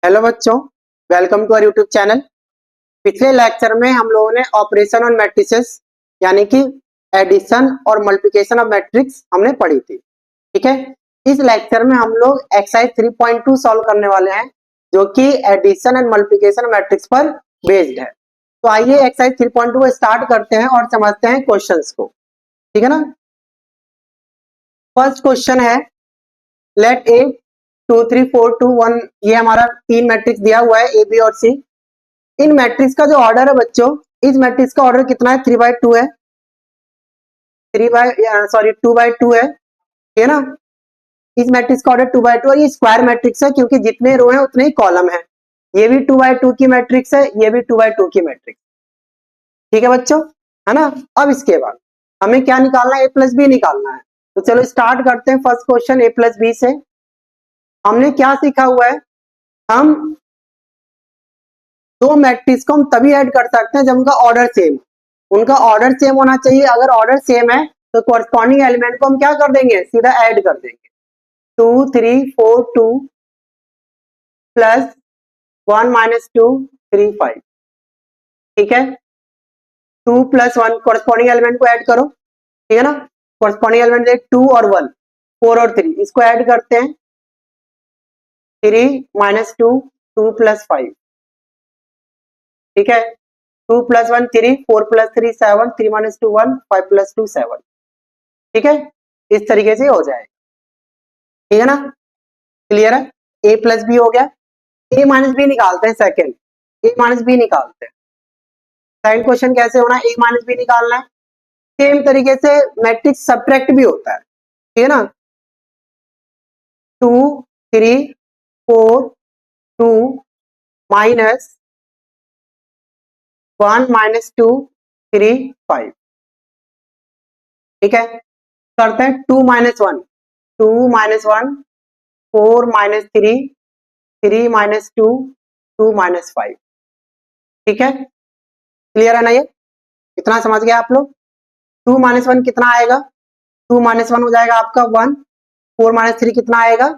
Hello बच्चों, welcome to our YouTube channel. पिछले lecture में हम लोगों ने ऑपरेशन ऑन मैट्रिसेस यानी कि एडिशन और मल्टीप्लिकेशन ऑफ मैट्रिक्स हमने पढ़ी थी। ठीक है, इस लेक्चर में हम लोग एक्सरसाइज 3.2 सॉल्व करने वाले हैं जो कि एडिशन एंड मल्टीप्लिकेशन मैट्रिक्स पर बेस्ड है। तो आइए एक्सरसाइज 3.2 को स्टार्ट करते हैं और समझते हैं क्वेश्चंस को। ठीक है ना। फर्स्ट क्वेश्चन है, लेट ए 2 3 4 2 1, ये हमारा तीन मैट्रिक्स दिया हुआ है ए बी और सी। इन मैट्रिक्स का जो ऑर्डर है बच्चों, इस मैट्रिक्स का ऑर्डर कितना है? 3/2 है। 2/2 है, ठीक है ना। इस मैट्रिक्स का ऑर्डर 2/2 और ये स्क्वायर मैट्रिक्स है क्योंकि जितने रो हैं उतने ही कॉलम है। ये भी 2/2 की मैट्रिक्स है, ये भी 2/2 की मैट्रिक्स। ठीक है बच्चों, है ना। अब इसके बाद हमें क्या निकालना है? ए प्लस बी निकालना है। तो चलो स्टार्ट करते हैं फर्स्ट क्वेश्चन ए प्लस बी से। हमने क्या सीखा हुआ है? हम दो मैट्रिक्स को हम तभी ऐड कर सकते हैं जब उनका ऑर्डर सेम, उनका ऑर्डर सेम होना चाहिए। अगर ऑर्डर सेम है तो कॉरस्पॉन्डिंग एलिमेंट को हम क्या कर देंगे? सीधा ऐड कर देंगे। 2 3 4 2 प्लस 1 - 2 3 5। ठीक है, 2 + 1 कॉरस्पॉन्डिंग एलिमेंट को ऐड करो। ठीक है ना। कॉरस्पॉन्डिंग एलिमेंट 2 और 1, 4 और 3, इसको ऐड करते हैं। 3 - 2 2 + 5। ठीक है, 2 + 1 3, 4 + 3 7, 3 - 2 1, 5 + 2 7। ठीक है, इस तरीके से हो जाएगा। ठीक है ना, क्लियर है। ए प्लस बी हो गया। ए माइनस बी निकालते हैं सेकंड। ए माइनस बी निकालते हैं। सेकंड क्वेश्चन कैसे होना है? ए माइनस बी निकालना है। सेम तरीके से मैट्रिक्स सब्ट्रैक्ट भी होता है। ठीक है ना। 2 3 4 2 -1 - 2 3 5। ठीक है, करते हैं 2 - 1, 2 - 1 4 - 3 3 - 2 2 - 5। ठीक है, क्लियर है ना? ये इतना समझ गया आप लोग? 2 - 1 कितना आएगा? 2 - 1 हो जाएगा आपका 1। 4 - 3 कितना आएगा?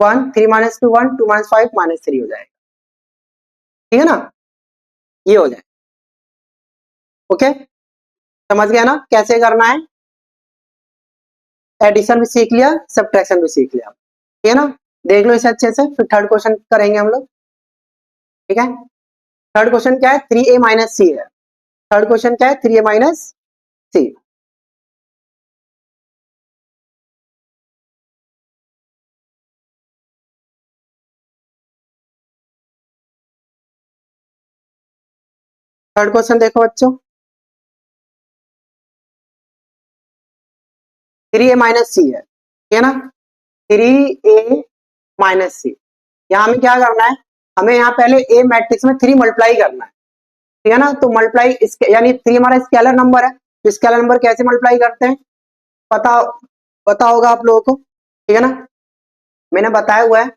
1। 3 - 2 1, 2 - 5 -3 हो जाएगा। ठीक है ना, ये हो जाए। ओके, समझ गया ना कैसे करना है? एडिशन भी सीख लिया, सब्ट्रैक्शन भी सीख लिया। ठीक है ना, देख लो इसे अच्छे से, फिर थर्ड क्वेश्चन करेंगे हम लोग। ठीक है, थर्ड क्वेश्चन क्या है? 3a - c है। थर्ड क्वेश्चन क्या है? 3a - c। थर्ड क्वेश्चन देखो बच्चों, 3a - c है। ठीक है ना, 3a - c। यहाँ हमें क्या करना है? हमें यहाँ पहले ए मैट्रिक्स में 3 मल्टीप्लाई करना है। ठीक है ना, तो मल्टीप्लाई यानी 3 हमारा स्केलर नंबर है, तो स्केलर नंबर कैसे मल्टीप्लाई करते हैं पता पता होगा आप लोगों को। ठीक है ना, मैंने बताया हुआ है,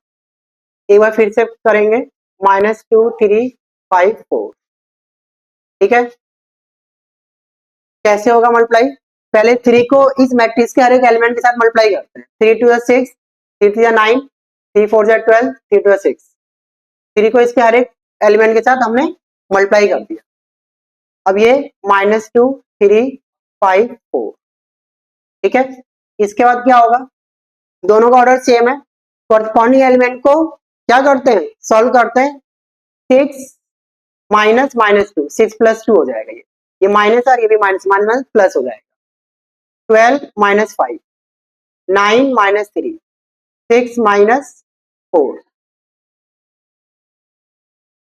एक बार फिर से करेंगे। -2 3 5 4। ठीक है, कैसे होगा मल्टीप्लाई? पहले 3 को इस मैट्रिक्स के हर एक एलिमेंट के साथ मल्टीप्लाई करते हैं। 3 2 6, 3 3 9, 3 4 12, 3 2 6। 3 को इसके हर एक एलिमेंट के साथ हमने मल्टीप्लाई कर दिया। अब ये -2 3 5 4। ठीक है, इसके बाद क्या होगा? दोनों का ऑर्डर सेम है, कॉरस्पॉन्डिंग एलिमेंट को क्या करते हैं? सॉल्व करते हैं। 6 -2, 6 + 2 हो जाएगा। ये माइनस और ये भी माइनस माइनस प्लस हो जाएगा। 12 - 5 9 - 3 6 - 4।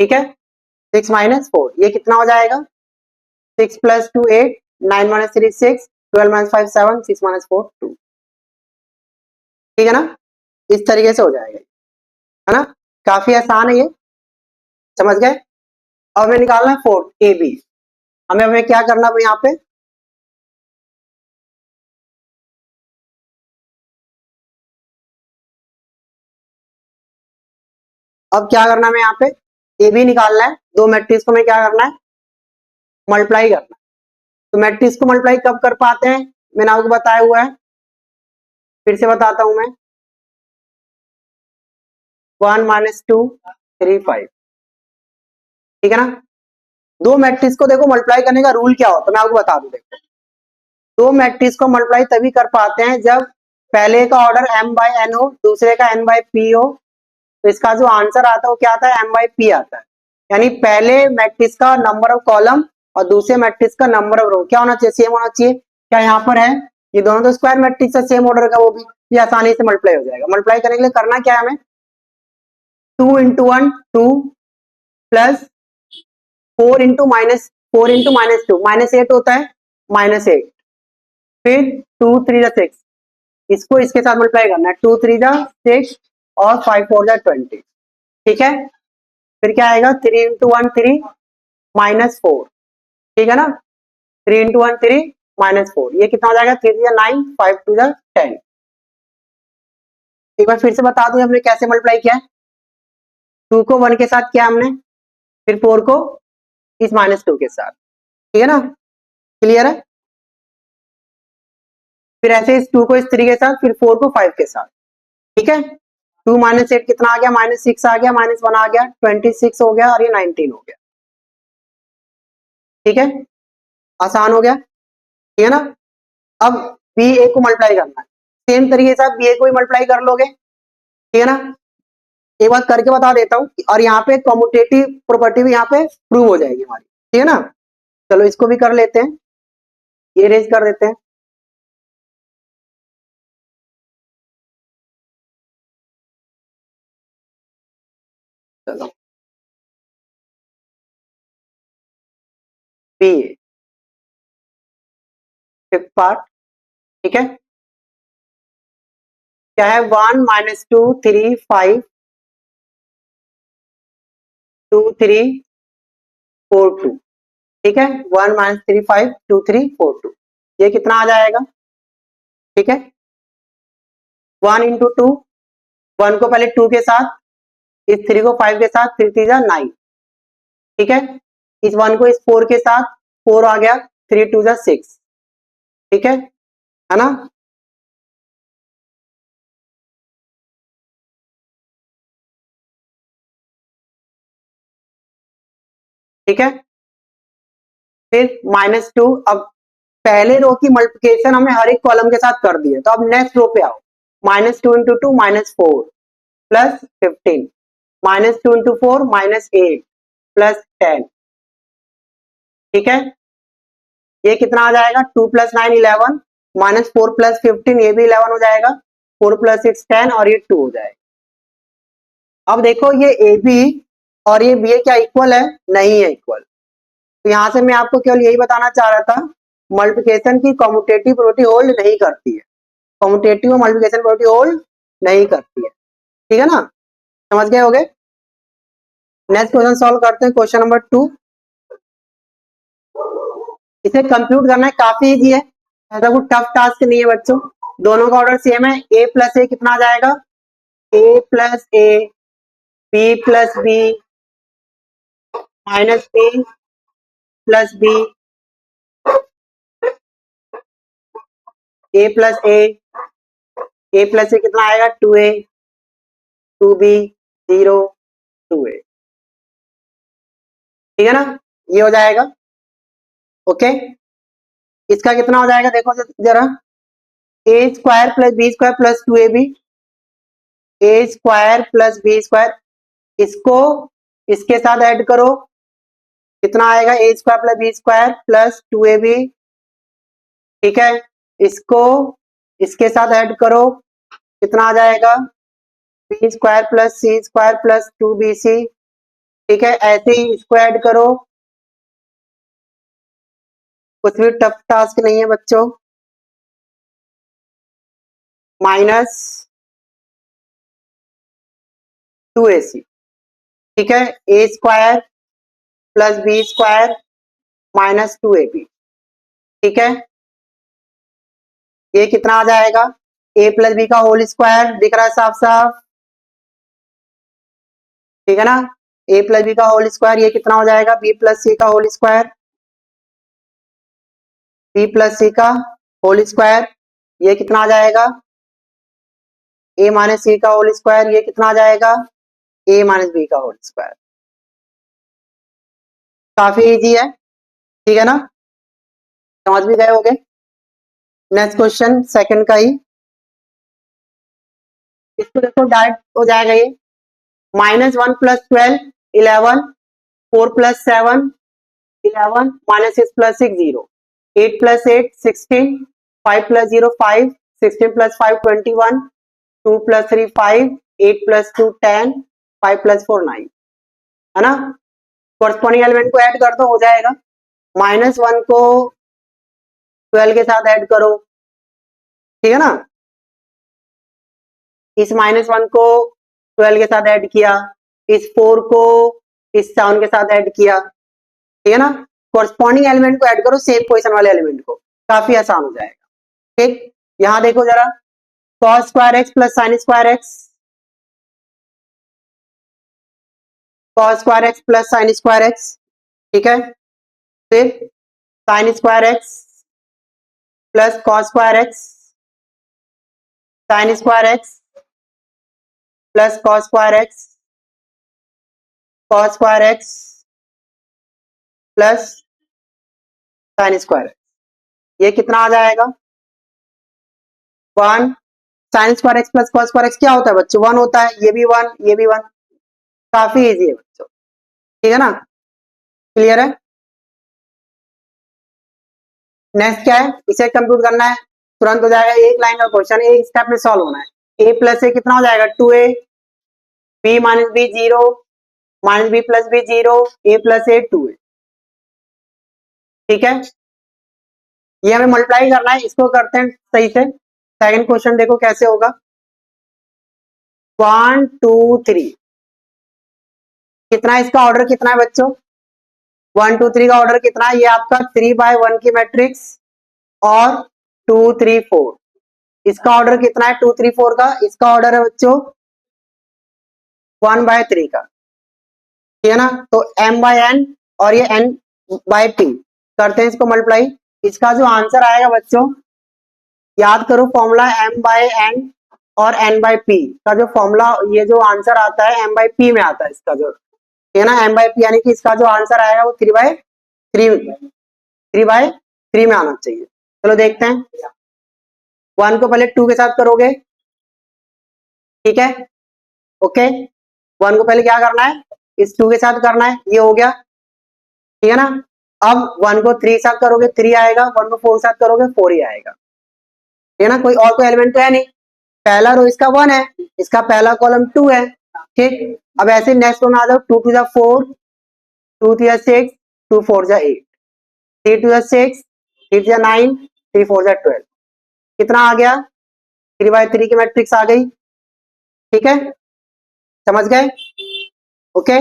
ठीक है, 6 - 4 ये कितना हो जाएगा? 6 + 2 8, 9 - 3 6, 12 - 5 7, 6 - 4 2। ठीक है ना, इस तरीके से हो जाएगा, है ना। काफी आसान है ये, समझ गए। अब हमें निकालना है फोर्थ ए बी। हमें क्या करना है यहाँ पे? अब क्या करना है? हमें यहाँ पे ए बी निकालना है। दो मैट्रिक्स को हमें क्या करना है? मल्टीप्लाई करना है। तो मैट्रिक्स को मल्टीप्लाई कब कर पाते हैं? मैंने आपको बताया हुआ है, फिर से बताता हूं मैं। 1 - 2 3 5। ठीक है ना। दो मैट्रिक्स को देखो मल्टीप्लाई करने का रूल क्या होता है मैं आपको बता दूं। देखो दो मैट्रिक्स को मल्टीप्लाई तभी कर पाते हैं जब पहले का ऑर्डर m बाय n हो, दूसरे का n बाय p हो। तो इसका जो आंसर आता है वो क्या आता है, m बाय p आता है। यानी पहले मैट्रिक्स का नंबर ऑफ कॉलम और दूसरे मैट्रिक्स का नंबर ऑफ रो क्या होना चाहिए, सेम होना चाहिए। क्या यहाँ पर है, ये दोनों तो स्क्वायर मैट्रिक्स है सेम ऑर्डर का, वो भी ये आसानी से मल्टीप्लाई हो जाएगा। मल्टीप्लाई करने के लिए करना क्या है हमें, 2 इंटू 1 2 प्लस 4 इंटू माइनस 2 -8 होता है, -8 फिर 2 3 जा 6, इसको इसके साथ मल्टीप्लाई करना है, 2 3 जा 6 और 5 4 जा 20। ठीक है, फिर क्या आएगा 3 इंटू 1 3 -4। ठीक है ना, 3 इंटू 1 3 -4, ये कितना हो जाएगा 3 3 जा 9 5 2 जा 10। एक बार फिर से बता दूं हमने कैसे मल्टीप्लाई किया है। 2 को 1 के साथ किया हमने, फिर 4 को इस -2 के साथ। ठीक है ना, क्लियर है। फिर ऐसे इस 2 को इस 3 के साथ, फिर 4 को 5 के साथ। ठीक है, 2 -8 कितना आ गया, -6 आ गया, -1 आ गया, 26 हो गया और ये 19 हो गया। ठीक है, आसान हो गया। ठीक है ना। अब बी ए को मल्टीप्लाई करना है, सेम तरीके से आप बी ए को भी मल्टीप्लाई कर लोगे। ठीक है ना, एक बात करके बता देता हूँ, और यहाँ पे कॉम्यूटेटिव प्रॉपर्टी भी यहाँ पे प्रूव हो जाएगी हमारी। ठीक है ना, चलो इसको भी कर लेते हैं, ये रेज कर देते हैं। चलो बी ए फिफ्थ पार्ट। ठीक है, क्या है 1 -2 3 5 2 3 4 2। ठीक है, 1 -3 5 2 3 4 2, ये कितना आ जाएगा। ठीक है, 1 इंटू 2, 1 को पहले 2 के साथ, इस 3 को 5 के साथ, 3 3 जा 9। ठीक है, इस 1 को इस 4 के साथ, 4 आ गया, 3 2 जा 6। ठीक है ना। ठीक है, फिर -2। अब पहले रो की मल्टीप्लिकेशन हमने हर एक कॉलम के साथ कर दी है, तो अब नेक्स्ट रो पे आओ। -2 इंटू 2 -4 प्लस 15, -2 इंटू 4 -8 प्लस 10। ठीक है, ये कितना आ जाएगा, 2 + 9 11, -4 + 15 ये भी 11 हो जाएगा, 4 + 6 10 और ये 2 हो जाएगा। अब देखो ये ए बी और ये बी ए क्या इक्वल है, नहीं है इक्वल। तो यहां से मैं आपको केवल यही बताना चाह रहा था, मल्टीप्लिकेशन की कॉम्यूटेटिव प्रॉपर्टी होल्ड नहीं करती है, कॉम्यूटेटिव और मल्टीप्लिकेशन प्रॉपर्टी होल्ड नहीं करती है। ठीक है ना, समझ गए होगे। नेक्स्ट क्वेश्चन सॉल्व करते हैं, क्वेश्चन नंबर 2। इसे कंप्यूट करना है, काफी इजी है, ऐसा कोई टफ टास्क नहीं है बच्चों। दोनों का ऑर्डर सेम है, a प्लस ए कितना आ जाएगा, a plus a b plus b minus b plus b, a plus a plus a कितना आएगा 2a 2b 0 2a। ठीक है ना, ये हो जाएगा। ओके, इसका कितना हो जाएगा देखो जरा, a square plus b square plus 2ab, a square plus b square, इसको इसके साथ ऐड करो, कितना आएगा a square plus b square plus 2ab। ठीक है, इसको इसके साथ ऐड करो, कितना आ जाएगा बी स्क्वायर प्लस सी स्क्वायर प्लस 2bc। ठीक है, ऐसे ही इसको ऐड करो, कुछ भी टफ टास्क नहीं है बच्चों, -2ac। ठीक है, a square plus b square -2ab। ठीक है, ये कितना आ जाएगा, ए प्लस बी का होल स्क्वायर, दिख रहा है साफ साफ। ठीक है ना, ए प्लस बी का होल स्क्वायर, ये कितना हो जाएगा बी प्लस सी का whole square, b plus c का होल स्क्वायर, ये कितना आ जाएगा ए माइनस सी का होल स्क्वायर, ये कितना आ जाएगा a माइनस बी का होल स्क्वायर। काफी इजी है, ठीक है ना, समझ भी गए होगे। नेक्स्ट क्वेश्चन सेकंड का ही, इसको देखो डायरेक्ट हो जाएगा ये, -1 + 12 11, 4 + 7 11, -6 + 6 0, 8 + 8 16, 5 + 0 5, 16 + 5 21, 2 + 3 5, 8 + 2 10, 5 + 4 9, है ना। कॉरस्पॉन्डिंग एलिमेंट को ऐड कर दो, हो जाएगा। -1 को 12 के साथ ऐड करो, ठीक है ना, इस -1 को 12 के साथ ऐड किया, इस 4 को इस 7 के साथ ऐड किया, ठीक है ना। कॉरस्पॉन्डिंग एलिमेंट को ऐड करो सेम पोजीशन वाले एलिमेंट को, काफी आसान हो जाएगा। ठीक, यहां देखो जरा, cos² x + sin² x, cos² x + sin² x, ठीक है। फिर sin² x + cos² x, sin² x + cos² x, cos² x + sin² x, ये कितना आ जाएगा 1। sin² x + cos² x क्या होता है बच्चों, 1 होता है, ये भी 1, ये भी 1, काफी इजी है बच्चों, ठीक है ना, क्लियर है। नेक्स्ट क्या है, इसे कंप्यूट करना है, तुरंत हो जाएगा, एक लाइन का क्वेश्चन, एक स्टेप में सॉल्व होना है। a + a कितना हो जाएगा 2a, b - b 0, -b + b 0, a + a 2a, ठीक है। ये हमें मल्टीप्लाई करना है, इसको करते हैं सही से। सेकंड क्वेश्चन देखो कैसे होगा, 1 2 3, कितना है इसका ऑर्डर, कितना है बच्चों, 1 2 3 का ऑर्डर कितना है, ये आपका 3/1 की मैट्रिक्स, और 2 3 4, इसका ऑर्डर कितना है 2 3 4 का, इसका ऑर्डर है बच्चों 1/3 का, ठीक है ना। तो m/n और ये n/p, करते हैं इसको मल्टीप्लाई, इसका जो आंसर आएगा बच्चों, याद करो फॉर्मूला m/n और n/p का जो फॉर्मूला, ये जो आंसर आता है m/p में आता है इसका जो, ठीक है ना, m/p, यानी कि इसका जो आंसर आएगा वो 3/3 में आना चाहिए। चलो देखते हैं, 1 को पहले 2 के साथ करोगे, ठीक है, ओके, 1 को पहले क्या करना है, इस 2 के साथ करना है, ये हो गया, ठीक है ना। अब 1 को 3 के साथ करोगे 3 आएगा, 1 को 4 के साथ करोगे 4 ही आएगा, ठीक है ना, कोई और कोई एलिमेंट तो है नहीं, पहला रो इसका 1 है, इसका पहला कॉलम 2 है, ठीक। अब ऐसे नेक्स्ट रो में आ जाओ, 2 2 4, 2 3 6, 2 4 8, 3 2 6, 3 3 9, 3 4 12, कितना आ गया 3/3 की मैट्रिक्स आ गई, ठीक है, समझ गए, ओके।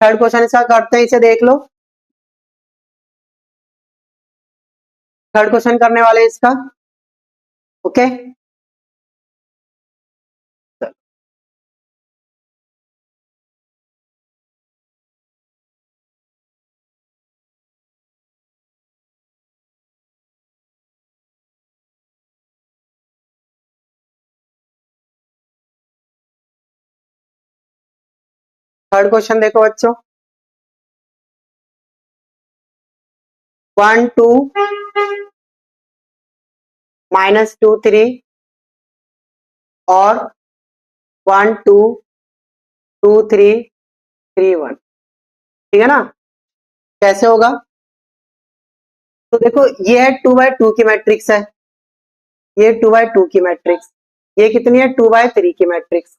थर्ड क्वेश्चन इसका करते हैं, इसे देख लो, थर्ड क्वेश्चन करने वाले इसका, ओके। थर्ड क्वेश्चन देखो बच्चों, 1 2 -2 3 और 1 2 2 3 3 1, ठीक है ना, कैसे होगा, तो देखो ये है 2/2 की मैट्रिक्स है, ये 2/2 की मैट्रिक्स, ये कितनी है 2/3 की मैट्रिक्स,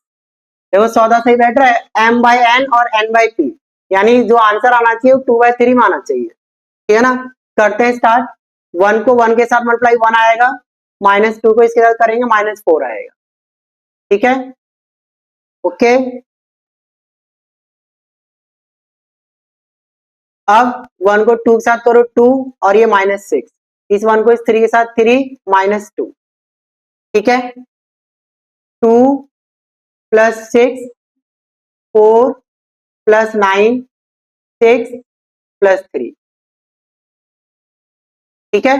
देखो सौदा सही बैठ रहा है, m/n और n/p, यानी जो आंसर आना चाहिए वो 2/3 में आना चाहिए, ठीक है ना। करते हैं स्टार्ट, 1 को 1 के साथ मल्टीप्लाई 1 आएगा, -2 को इसके साथ करेंगे -4 आएगा, ठीक है, ओके। अब 1 को 2 के साथ करो 2, और ये -6, इस 1 को इस 3 के साथ 3 -2, ठीक है, 2 + 6 4 + 9 6 + 3, ठीक है,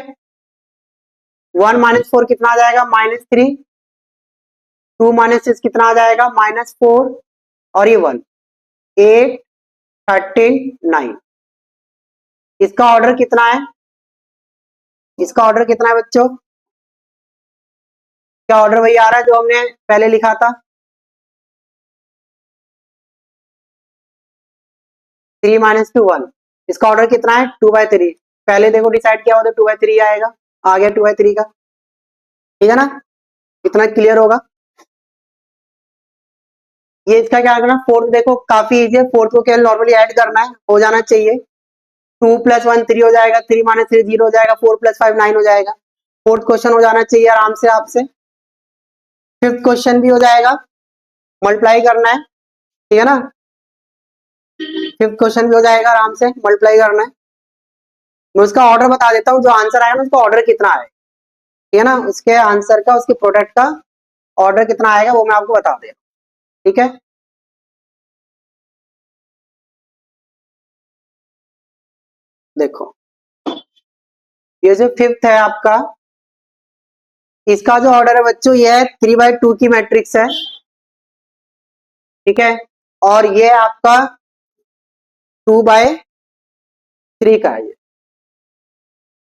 1 - 4 कितना आ जाएगा -3, 2 - 6 कितना आ जाएगा -4, और ये 1, 8, 13, 9। इसका ऑर्डर कितना है? इसका ऑर्डर कितना है बच्चों? क्या ऑर्डर वही आ रहा है जो हमने पहले लिखा था? 3 - 2 1। इसका ऑर्डर कितना है? 2/3। पहले देखो डिसाइड किया हो तो 2/3 आएगा, आ गया 2/3 का। ठीक है ना, इतना क्लियर होगा। ये इसका क्या करना, फोर्थ देखो काफी इजी है, फोर्थ को केवल नॉर्मली ऐड करना है, हो जाना चाहिए। 2 + 1 3 हो जाएगा, 3 - 3 0 हो जाएगा, 4 + 5 9 हो जाएगा। फोर्थ क्वेश्चन हो जाना चाहिए आराम से आपसे। फिफ्थ क्वेश्चन भी हो जाएगा, मल्टीप्लाई करना है, ठीक है ना। फिफ्थ क्वेश्चन भी हो जाएगा आराम से, मल्टीप्लाई करना है। मैं उसका ऑर्डर बता देता हूँ, जो आंसर आएगा ना उसका ऑर्डर कितना है, ठीक है ना, उसके आंसर का, उसके प्रोडक्ट का ऑर्डर कितना आएगा वो मैं आपको बता दे रहा हूँ, ठीक है। देखो ये जो फिफ्थ है आपका, इसका जो ऑर्डर है बच्चों ये है 3/2 की मैट्रिक्स है, ठीक है। और ये आपका 2/3 का है,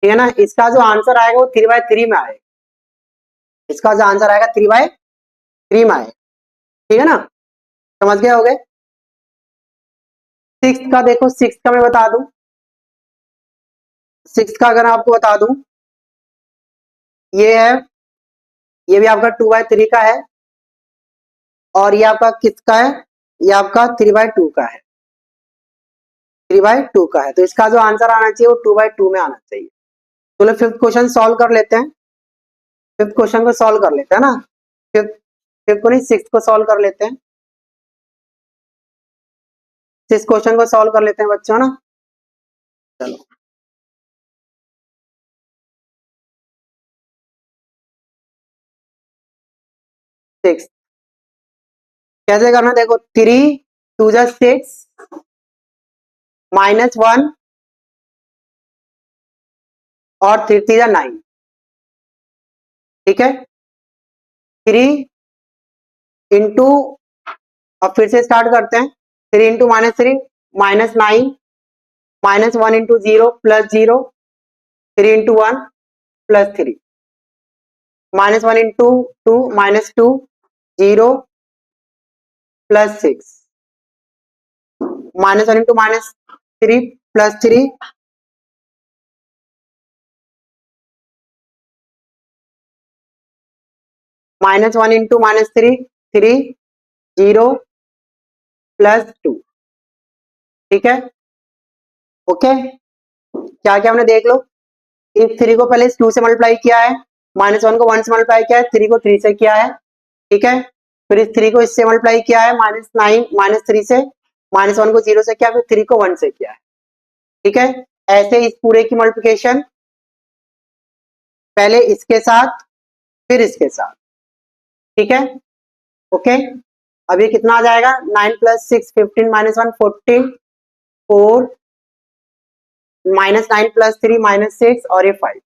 ठीक है ना। इसका जो आंसर आएगा वो 3/3 में आएगा, इसका जो आंसर आएगा 3/3 में आएगा, ठीक है ना। समझ गए होगे। सिक्स का देखो, सिक्स का मैं बता दूं, सिक्स का अगर आपको बता दूं, ये है, ये भी आपका 2/3 का है, और ये आपका किसका है, ये आपका 3/2 का है, 3/2 का है। तो इसका जो आंसर आना चाहिए वो 2/2 में आना चाहिए। चलो फिफ्थ क्वेश्चन सॉल्व कर लेते हैं, फिफ्थ क्वेश्चन को सॉल्व कर लेते हैं ना। फिफ्थ फिफ्थ को नहीं, सिक्स को सॉल्व कर लेते हैं, सिक्स क्वेश्चन को सॉल्व कर लेते हैं बच्चों ना। चलो सिक्स कैसे करना, देखो 3 × 2 = 6 -1 और 3 × 3 = 9, ठीक है। 3 इंटू, अब फिर से स्टार्ट करते हैं, 3 into -3 -9, -1 into 0 +0, 3 into 1 +3, -1 into 2 -2, 0 +6, -1 into -3 +3, -1 into -3 3, 0 +2, ठीक है। ओके, क्या क्या हमने देख लो, इस 3 को पहले इस 2 से मल्टीप्लाई किया है, -1 को 1 से मल्टीप्लाई किया है, 3 को 3 से किया है, ठीक है। फिर इस 3 को इससे मल्टीप्लाई किया है, -9 -3 से, -1 को 0 से किया, फिर 3 को 1 से किया है, ठीक है। ऐसे इस पूरे की मल्टीप्लिकेशन पहले इसके साथ फिर इसके साथ, ठीक है। ओके, अब ये कितना आ जाएगा, 9 + 6 15 -1 14, 4 -9 + 3 -6 और ये 5,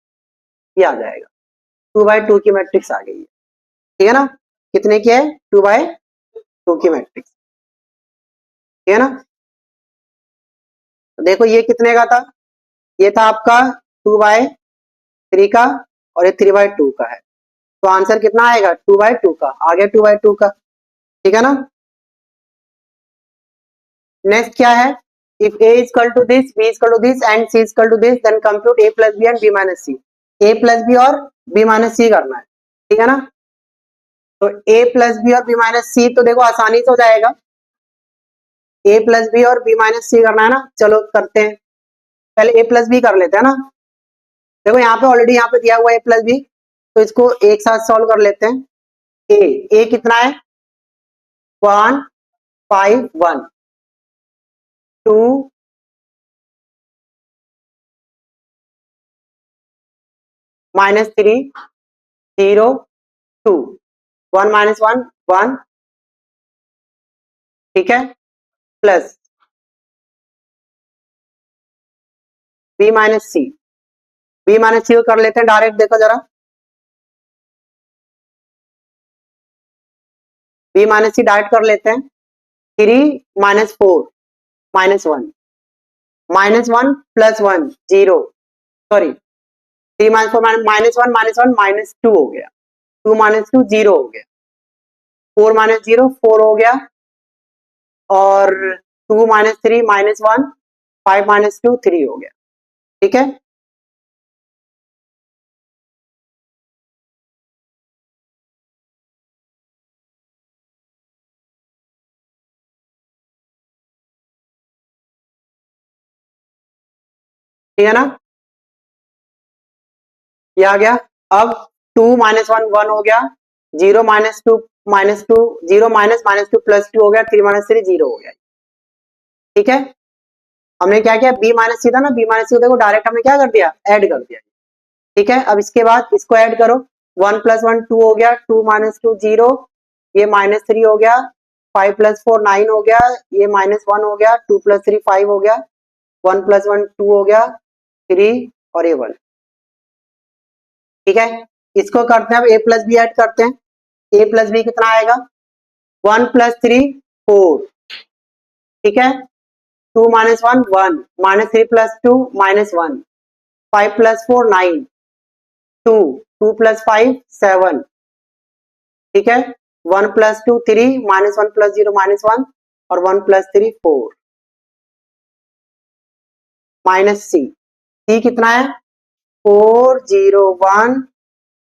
ये आ जाएगा। 2/2 की मैट्रिक्स आ गई है, ठीक है ना। कितने की है, 2/2 की मैट्रिक्स, ठीक है ना। तो देखो ये कितने का था, ये था आपका 2/3 का, और ये 3/2 का है। तो आंसर कितना आएगा, 2/2 का आ गया, 2/2 का, ठीक है ना। नेक्स्ट क्या है, if a equal to this, b equal to this and c equal to this, then compute a + b and b - c। a + b और b - c करना है, ठीक है ना। तो a + b और b - c तो देखो आसानी से हो जाएगा, a + b और b - c करना है ना। चलो करते हैं, पहले a + b कर लेते हैं ना। देखो यहाँ पे ऑलरेडी यहाँ पे दिया हुआ है a + b, तो इसको एक साथ सॉल्व कर लेते हैं। a कितना है, 1 5 1 2 -3 0 2, 1 - 1 1, ठीक है, plus b - c, b - c को कर लेते हैं डायरेक्ट, देखो जरा b - c डायरेक्ट कर लेते हैं, 3 -4 -1 -1 +1 0 सॉरी 3 -4 -1 -1 -2 हो गया 2 -2 0 हो गया 4 -0 4 हो गया और 2 -3 -1 5 -2 3 हो गया ठीक है ठीक है ना ये आ गया अब 2 -1 1 हो गया 0 -2 -2 0 -2 +2 हो गया 3 -3 0 हो गया ठीक है हमने क्या किया b माइनस सी था ना b माइनस सी देखो डायरेक्ट हमने क्या कर दिया ऐड कर दिया ठीक है अब इसके बाद इसको ऐड करो 1 + 1 2 हो गया 2 -2 0 ये -3 हो गया 5 + 4 9 हो गया ये -1 हो गया 2 + 3 5 हो गया 1 + 1 2 हो गया 3 और ये 1 ठीक है इसको करते हैं अब a प्लस बी ऐड करते हैं a प्लस बी कितना आएगा 1 + 3 4 ठीक है 2 - 1 1 -3 + 2 -1 5 + 4 9 2 2 + 5 7 ठीक है 1 + 2 3 -1 + 0 -1 और 1 + 3 4 -c c कितना है 4 0 1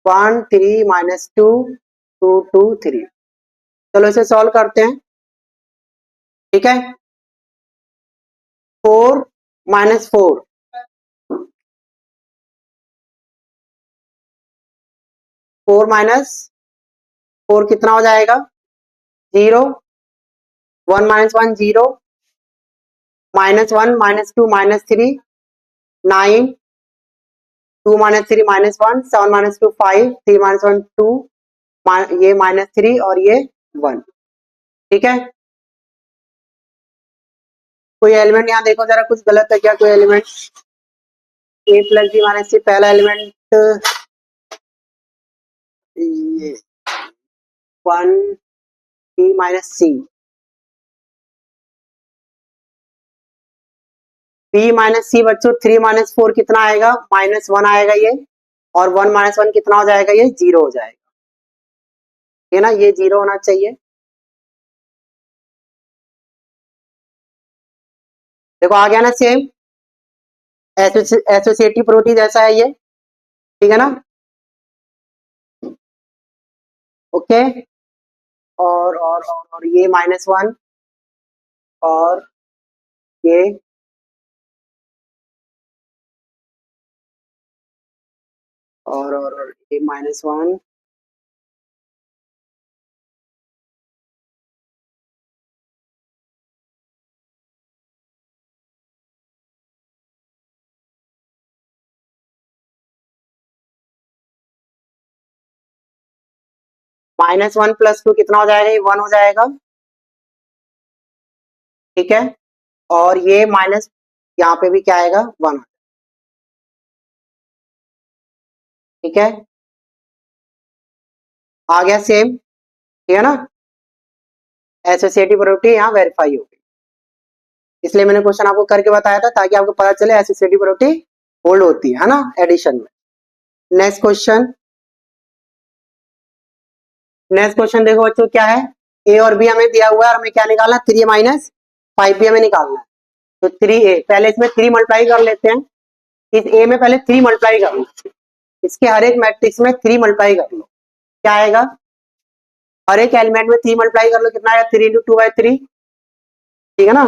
1 3 -2 2 2 3 चलो इसे सॉल्व करते हैं ठीक है 4 -4 4 माइनस 4 कितना हो जाएगा 0 1 - 1 0 -1 -2 -3 9 2 -3 -1 7 -2 5 3 -1 2 ये -3 और ये 1 ठीक है कोई एलिमेंट यहाँ देखो जरा कुछ गलत है क्या कोई element a plus b minus c पहला एलिमेंट ये 1 b minus c b minus c बच्चों 3 -4 कितना आएगा -1 आएगा ये और 1 -1 कितना हो जाएगा ये 0 हो जाएगा है ना ये 0 होना चाहिए देखो आ गया ना सेम एसोसिएटिव प्रोटीन जैसा है ये ठीक है ना ओके और ये -1 और ये और ये -1 -1 + 2 कितना हो जाएगा ये 1 हो जाएगा ठीक है और ये माइनस यहाँ पे भी क्या आएगा 1 ठीक है आ गया सेम ठीक है ना एसोसिएटिव प्रोपर्टी यहाँ वेरीफाई हो गई इसलिए मैंने क्वेश्चन आपको करके बताया था ताकि आपको पता चले एसोसिएटिव प्रोपर्टी होल्ड होती है ना एडिशन में नेक्स्ट क्वेश्चन देखो बच्चों क्या है ए और बी हमें दिया हुआ है और हमें क्या निकालना 3 -5 भी हमें निकालना है तो 3a पहले इसमें 3 मल्टीप्लाई कर लेते हैं इस a में पहले 3 मल्टीप्लाई कर लो इसके हर एक मैट्रिक्स में 3 मल्टीप्लाई कर लो क्या आएगा हर एक एलिमेंट में 3 मल्टीप्लाई कर लो कितना आएगा 3 × 2/3 ठीक है ना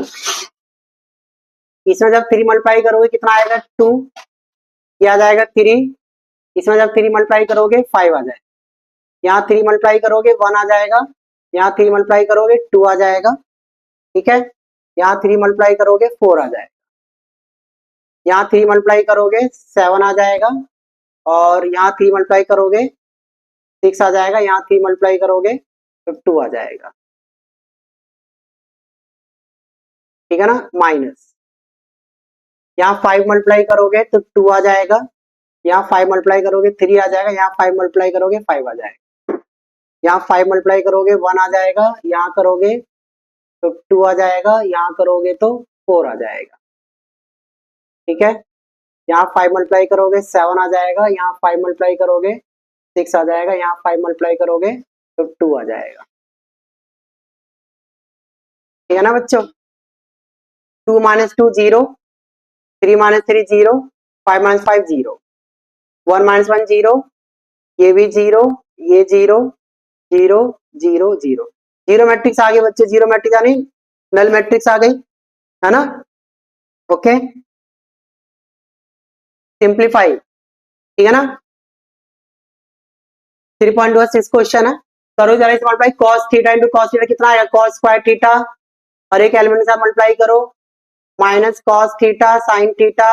इसमें जब 3 मल्टीप्लाई करोगे कितना आएगा 2 ये आ जाएगा 3 इसमें जब 3 मल्टीप्लाई करोगे 5 आ जाएगा यहाँ 3 मल्टीप्लाई करोगे 1 आ जाएगा यहाँ 3 मल्टीप्लाई करोगे 2 आ जाएगा ठीक है यहाँ 3 मल्टीप्लाई करोगे 4 आ जाएगा यहाँ 3 मल्टीप्लाई करोगे 7 आ जाएगा और यहाँ 3 मल्टीप्लाई करोगे 6 आ जाएगा यहाँ 3 मल्टीप्लाई करोगे तो 2 आ जाएगा ठीक है ना माइनस यहाँ 5 मल्टीप्लाई करोगे तो 2 आ जाएगा यहाँ 5 मल्टीप्लाई करोगे 3 आ जाएगा यहाँ 5 मल्टीप्लाई करोगे 5 आ जाएगा यहाँ 5 मल्टीप्लाई करोगे 1 आ जाएगा यहाँ करोगे तो 2 आ जाएगा, यहाँ करोगे तो 4 आ जाएगा। ठीक है, यहाँ 5 मल्टीप्लाई करोगे 7 आ जाएगा, यहाँ 5 मल्टीप्लाई करोगे 6 आ जाएगा, यहाँ 5 मल्टीप्लाई करोगे तो 2 आ जाएगा। ठीक है ना बच्चों, 2 माइनस 2 0, 3 माइनस 3 0, 5 माइनस 5 0, 1 माइनस 1 0, ये भी 0, ये 0, 0 0 0, जीरो मैट्रिक्स आ गई बच्चे, जीरो मैट्रिक्स यानी नल मैट्रिक्स आ गई, है ना। ओके, सिंप्लीफाई, ठीक है ना। 3.6 क्वेश्चन है, करो जरा इसे multiply, cos theta into cos theta कितना आएगा, cos स्क्वायर थीटा, हर एक एलिमेंट के साथ मल्टीप्लाई करो, minus cos theta sin theta,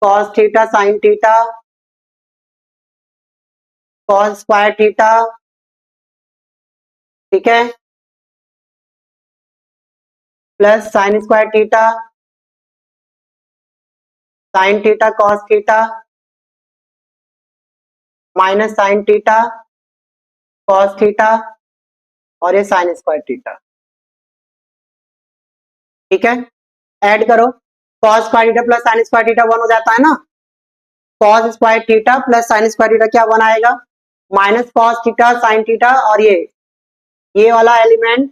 cos theta sin theta, cos square theta, ठीक है, plus sin square theta, sin theta cos theta, minus sin theta cos theta, और ये sin स्क्वायर थीटा। ठीक है, ऐड करो, cos square theta plus sin square theta 1 हो जाता है ना, cos square theta plus sin square theta क्या 1 आएगा, minus cos theta sin theta, और ये वाला एलिमेंट,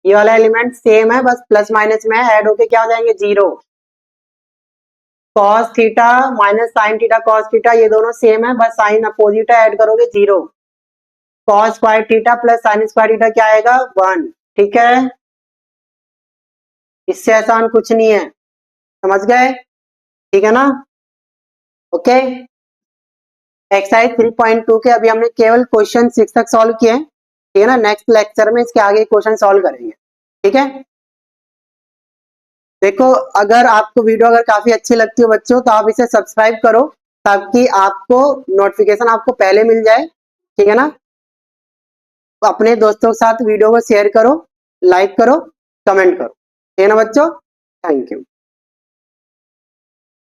ये वाला एलिमेंट सेम है, बस प्लस माइनस में ऐड होके क्या हो जाएंगे 0, cos theta minus sin theta cos theta ये दोनों सेम है, बस साइन अपोजिट है, ऐड करोगे 0, cos square theta plus sin square theta क्या आएगा 1। ठीक है, इससे आसान कुछ नहीं है, समझ गए, ठीक है ना। ओके, एक्सरसाइज 3.2 के अभी हमने केवल क्वेश्चन 6 तक सॉल्व किए हैं, ठीक है ना। नेक्स्ट लेक्चर में इसके आगे क्वेश्चन सॉल्व करेंगे, ठीक है। देखो, अगर आपको वीडियो अगर काफी अच्छी लगती हो बच्चों, तो आप इसे सब्सक्राइब करो ताकि आपको नोटिफिकेशन आपको पहले मिल जाए, ठीक है ना। अपने दोस्तों के साथ वीडियो को शेयर करो, लाइक करो, कमेंट करो, ठीक है ना बच्चों। Thank you.